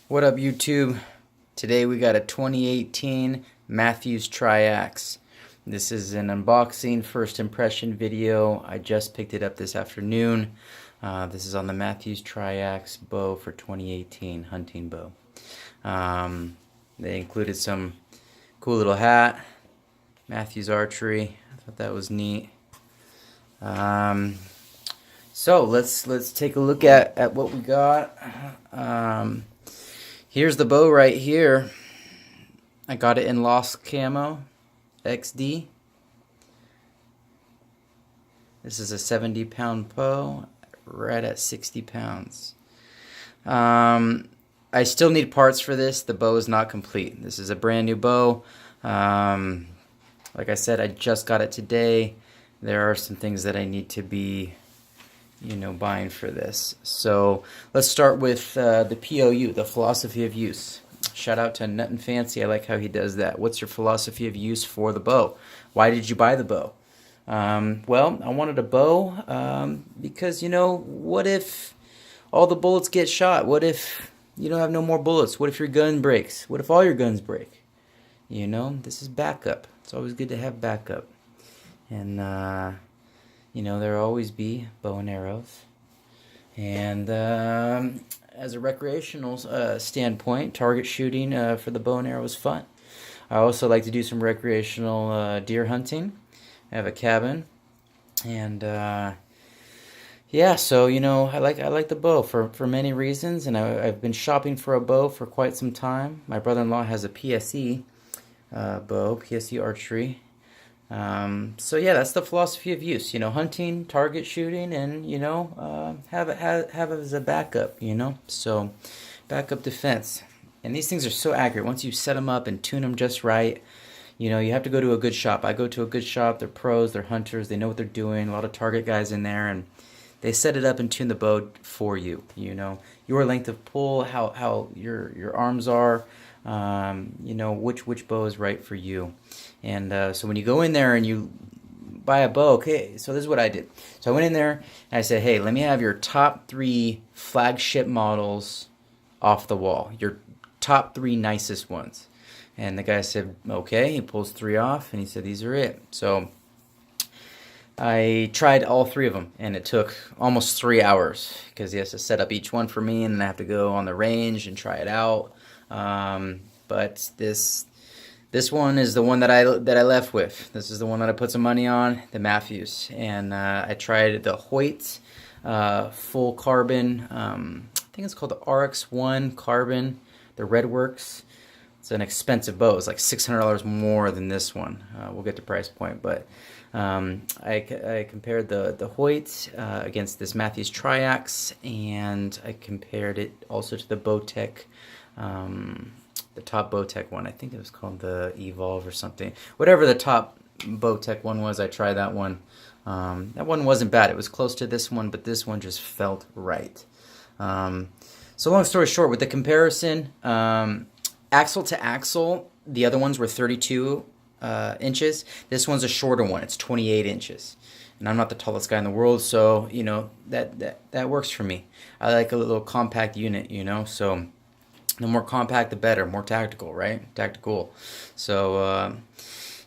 What up, YouTube? Today we got a 2018 Mathews Triax. This is an unboxing first impression video. I just picked it up this afternoon. This is on the Mathews Triax bow for 2018 hunting bow. They included some cool little hat, Mathews archery. I thought that was neat. So let's take a look at what we got. Here's the bow right here. I got it in Lost Camo XD. This is a 70-pound bow, right at 60 pounds. I still need parts for this. The bow is not complete. This is a brand new bow. Like I said, I just got it today. There are some things that I need to be buying for this. So let's start with the POU, the philosophy of use. Shout out to Nut and Fancy. I like how he does that. What's your philosophy of use for the bow? Why did you buy the bow? Well, I wanted a bow because, what if all the bullets get shot? What if you don't have no more bullets? What if your gun breaks? What if all your guns break? This is backup. It's always good to have backup. And there'll always be bow and arrows. And as a recreational standpoint, target shooting for the bow and arrow is fun. I also like to do some recreational deer hunting. I have a cabin, and yeah, so I like the bow for many reasons, and I've been shopping for a bow for quite some time. My brother-in-law has a PSE bow, PSE archery. So yeah, that's the philosophy of use. Hunting, target shooting, and have it as a backup. So backup defense. And these things are so accurate. Once you set them up and tune them just right, you have to go to a good shop. I go to a good shop. They're pros. They're hunters. They know what they're doing. A lot of target guys in there, and they set it up and tune the bow for you. Your length of pull, how your arms are. Which bow is right for you. And so when you go in there and you buy a bow, okay, so this is what I did. So I went in there and I said, hey, let me have your top 3 flagship models off the wall, your top 3 nicest ones. And the guy said, okay. He pulls 3 off and he said, these are it. So I tried all 3 of them, and it took almost 3 hours because he has to set up each one for me, and then I have to go on the range and try it out. But this one is the one that I left with. This is the one that I put some money on, the Mathews. And I tried the Hoyt full carbon. I think it's called the RX1 carbon, the Redworks. It's an expensive bow. It's like $600 more than this one. We'll get to price point, but I compared the Hoyt against this Mathews Triax, and I compared it also to the Bowtech. The top Bowtech one. I think it was called the Evolve or something. Whatever the top Bowtech one was, I tried that one. That one wasn't bad. It was close to this one, but this one just felt right. So long story short, with the comparison, axle to axle, the other ones were 32 inches. This one's a shorter one. It's 28 inches. And I'm not the tallest guy in the world, so that works for me. I like a little compact unit, so the more compact, the better. More tactical, right? Tactical. So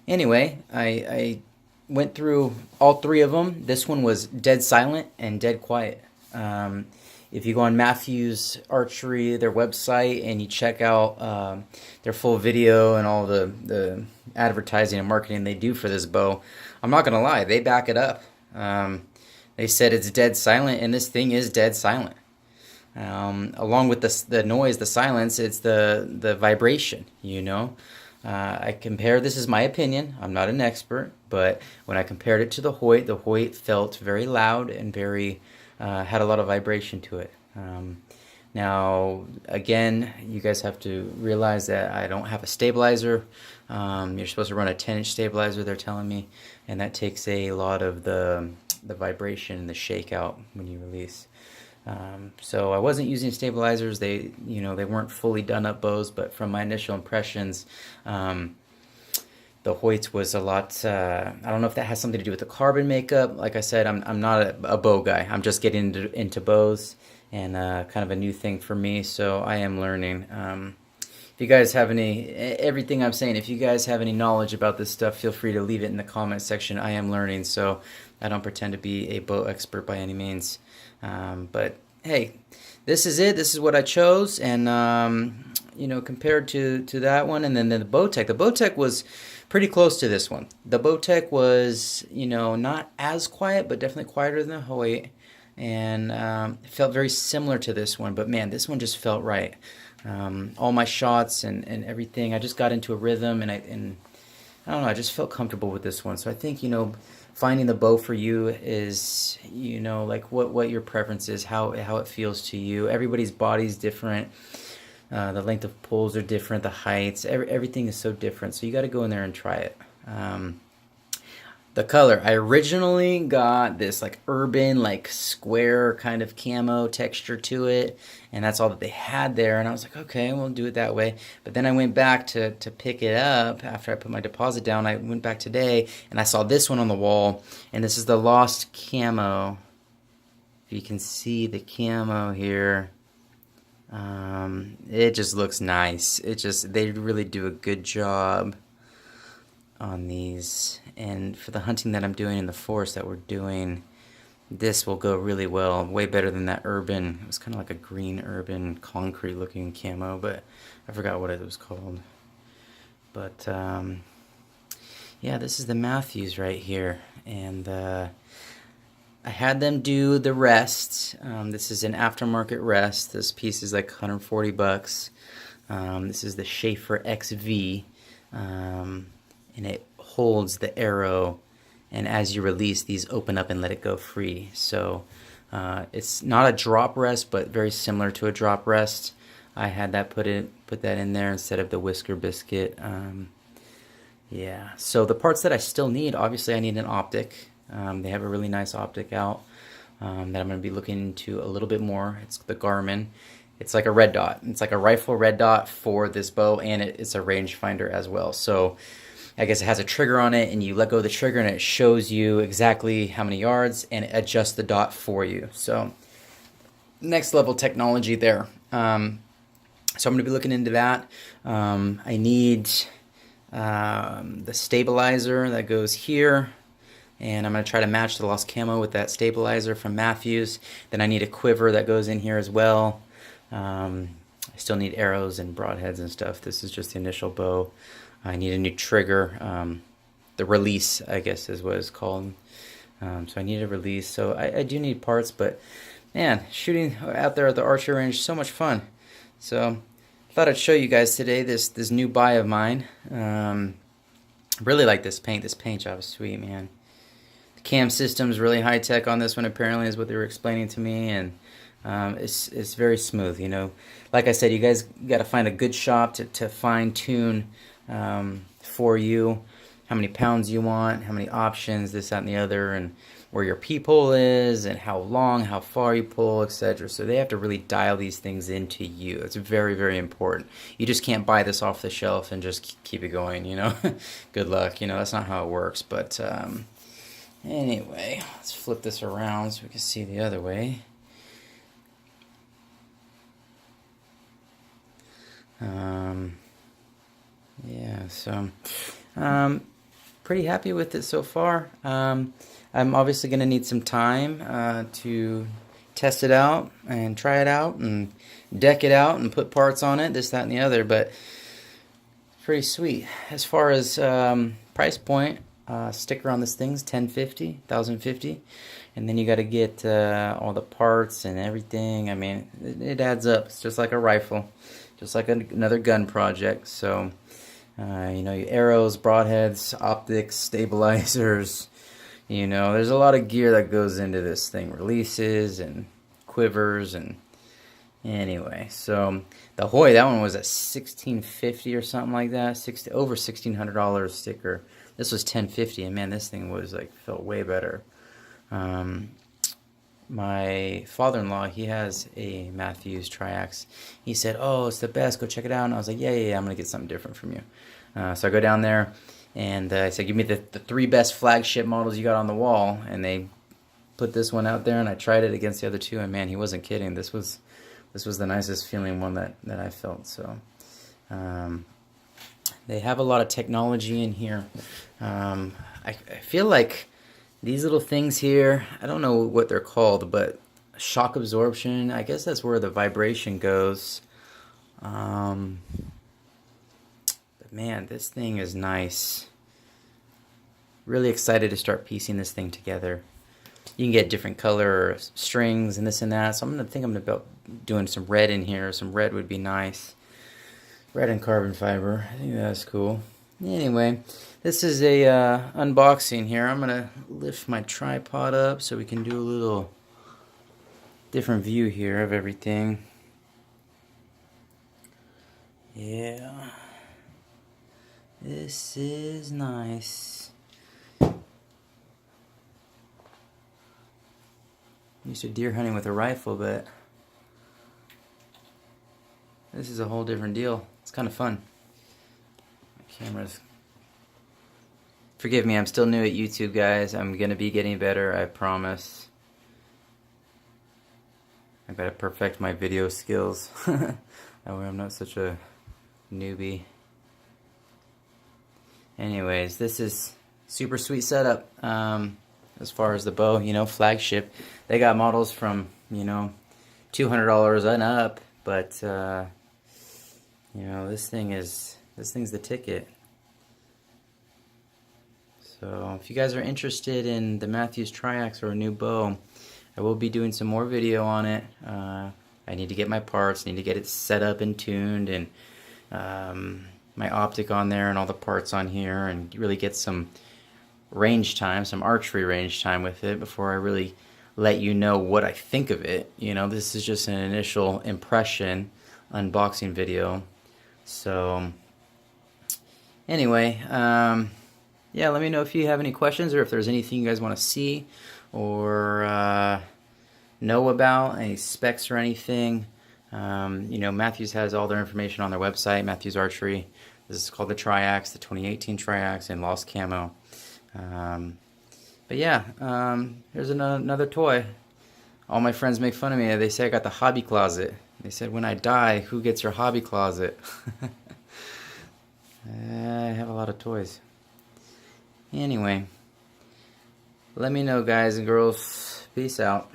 anyway, I went through all 3 of them. This one was dead silent and dead quiet. If you go on Mathews Archery, their website, and you check out their full video and all the advertising and marketing they do for this bow, I'm not going to lie, they back it up. They said it's dead silent, and this thing is dead silent. Along with the noise, the silence, it's the vibration, I compared, this is my opinion, I'm not an expert, but when I compared it to the Hoyt felt very loud and very, had a lot of vibration to it. Now, again, you guys have to realize that I don't have a stabilizer. You're supposed to run a 10-inch stabilizer, they're telling me, and that takes a lot of the vibration and the shake out when you release. So I wasn't using stabilizers. They weren't fully done up bows, but from my initial impressions, the Hoyt was a lot, I don't know if that has something to do with the carbon makeup. Like I said, I'm not a bow guy. I'm just getting into bows, and kind of a new thing for me, so I am learning. If you guys have everything I'm saying, if you guys have any knowledge about this stuff, feel free to leave it in the comment section. I am learning, so I don't pretend to be a bow expert by any means. But hey, this is it. This is what I chose, and you know, compared to that one, and then the Bowtech. The Bowtech was pretty close to this one. The Bowtech was, you know, not as quiet, but definitely quieter than the Hoyt, and it felt very similar to this one. But man, this one just felt right. All my shots and everything, I just got into a rhythm, and I don't know, I just felt comfortable with this one. So I think, you know, finding the bow for you is, you know, like what your preference is, how it feels to you. Everybody's body's different. The length of pulls are different, the heights, everything is so different. So you got to go in there and try it. The color, I originally got this like urban, like square kind of camo texture to it, and that's all that they had there, and I was like, okay, we'll do it that way. But then I went back to pick it up after I put my deposit down. I went back today, and I saw this one on the wall, and this is the Lost Camo. If you can see the camo here, it just looks nice. They really do a good job on these, and for the hunting that I'm doing in the forest that we're doing, this will go really well, way better than that urban. It was kind of like a green urban concrete looking camo, but I forgot what it was called. But yeah, this is the Mathews right here, and I had them do the rest. This is an aftermarket rest. This piece is like 140 bucks. This is the Schaefer XV, and it holds the arrow, and as you release, these open up and let it go free. So it's not a drop rest, but very similar to a drop rest. I had that put that in there instead of the Whisker Biscuit. Yeah, so the parts that I still need, obviously I need an optic. They have a really nice optic out that I'm going to be looking into a little bit more. It's the Garmin. It's like a red dot. It's like a rifle red dot for this bow, and it's a rangefinder as well. So I guess it has a trigger on it, and you let go of the trigger, and it shows you exactly how many yards, and it adjusts the dot for you. So next level technology there. So I'm going to be looking into that. I need the stabilizer that goes here, and I'm going to try to match the Lost Camo with that stabilizer from Mathews. Then I need a quiver that goes in here as well. I still need arrows and broadheads and stuff. This is just the initial bow. I need a new trigger. The release, I guess, is what it's called. So I need a release. So I do need parts, but man, shooting out there at the archery range, so much fun. So I thought I'd show you guys today this new buy of mine. Really like this paint. This paint job is sweet, man. The cam system's really high tech on this one, apparently, is what they were explaining to me, and it's very smooth. You know, like I said, you guys got to find a good shop to fine tune for you, how many pounds you want, how many options, this, that, and the other, and where your peephole is, and how long, how far you pull, etc. So they have to really dial these things into you. It's very, very important. You just can't buy this off the shelf and just keep it going, you know. Good luck, you know, that's not how it works. But anyway, let's flip this around so we can see the other way. Yeah, so pretty happy with it so far. I'm obviously going to need some time to test it out and try it out and deck it out and put parts on it, this, that, and the other, but it's pretty sweet. As far as price point, sticker on this thing's $10.50, $1,050, and then you got to get all the parts and everything. I mean, it adds up. It's just like a rifle, just like another gun project. So you know, your arrows, broadheads, optics, stabilizers, you know, there's a lot of gear that goes into this thing, releases and quivers, and anyway, so the Hoy, that one was at $1,650 or something like that, over $1,600 sticker. This was $10.50, and man, this thing was like, felt way better. My father-in-law, he has a Mathews Triax. He said, oh, it's the best, go check it out. And I was like, yeah, I'm going to get something different from you. So I go down there, and I said, give me the 3 best flagship models you got on the wall. And they put this one out there, and I tried it against the other two, and man, he wasn't kidding. This was the nicest feeling one that I felt. So they have a lot of technology in here. I feel like these little things here, I don't know what they're called, but shock absorption, I guess that's where the vibration goes. But man, this thing is nice. Really excited to start piecing this thing together. You can get different color strings and this and that, so I'm gonna about doing some red in here. Some red would be nice. Red and carbon fiber, I think that's cool. Anyway, this is a unboxing here. I'm gonna lift my tripod up so we can do a little different view here of everything. Yeah, this is nice. Used to deer hunting with a rifle, but this is a whole different deal. It's kind of fun. My cameras. Forgive me, I'm still new at YouTube, guys. I'm gonna be getting better, I promise. I gotta perfect my video skills. That way I'm not such a newbie. Anyways, this is super sweet setup. As far as the bow, you know, flagship. They got models from, you know, $200 and up, but you know, this thing's the ticket. So if you guys are interested in the Mathews Triax or a new bow, I will be doing some more video on it. I need to get my parts, need to get it set up and tuned, and my optic on there and all the parts on here, and really get some range time, some archery range time with it before I really let you know what I think of it. You know, this is just an initial impression unboxing video. So anyway, yeah, let me know if you have any questions or if there's anything you guys want to see or know about, any specs or anything. You know, Mathews has all their information on their website, Mathews Archery. This is called the Triax, the 2018 Triax in Lost Camo. But yeah, here's another toy. All my friends make fun of me. They say I got the hobby closet. They said, when I die, who gets your hobby closet? I have a lot of toys. Anyway, let me know, guys and girls. Peace out.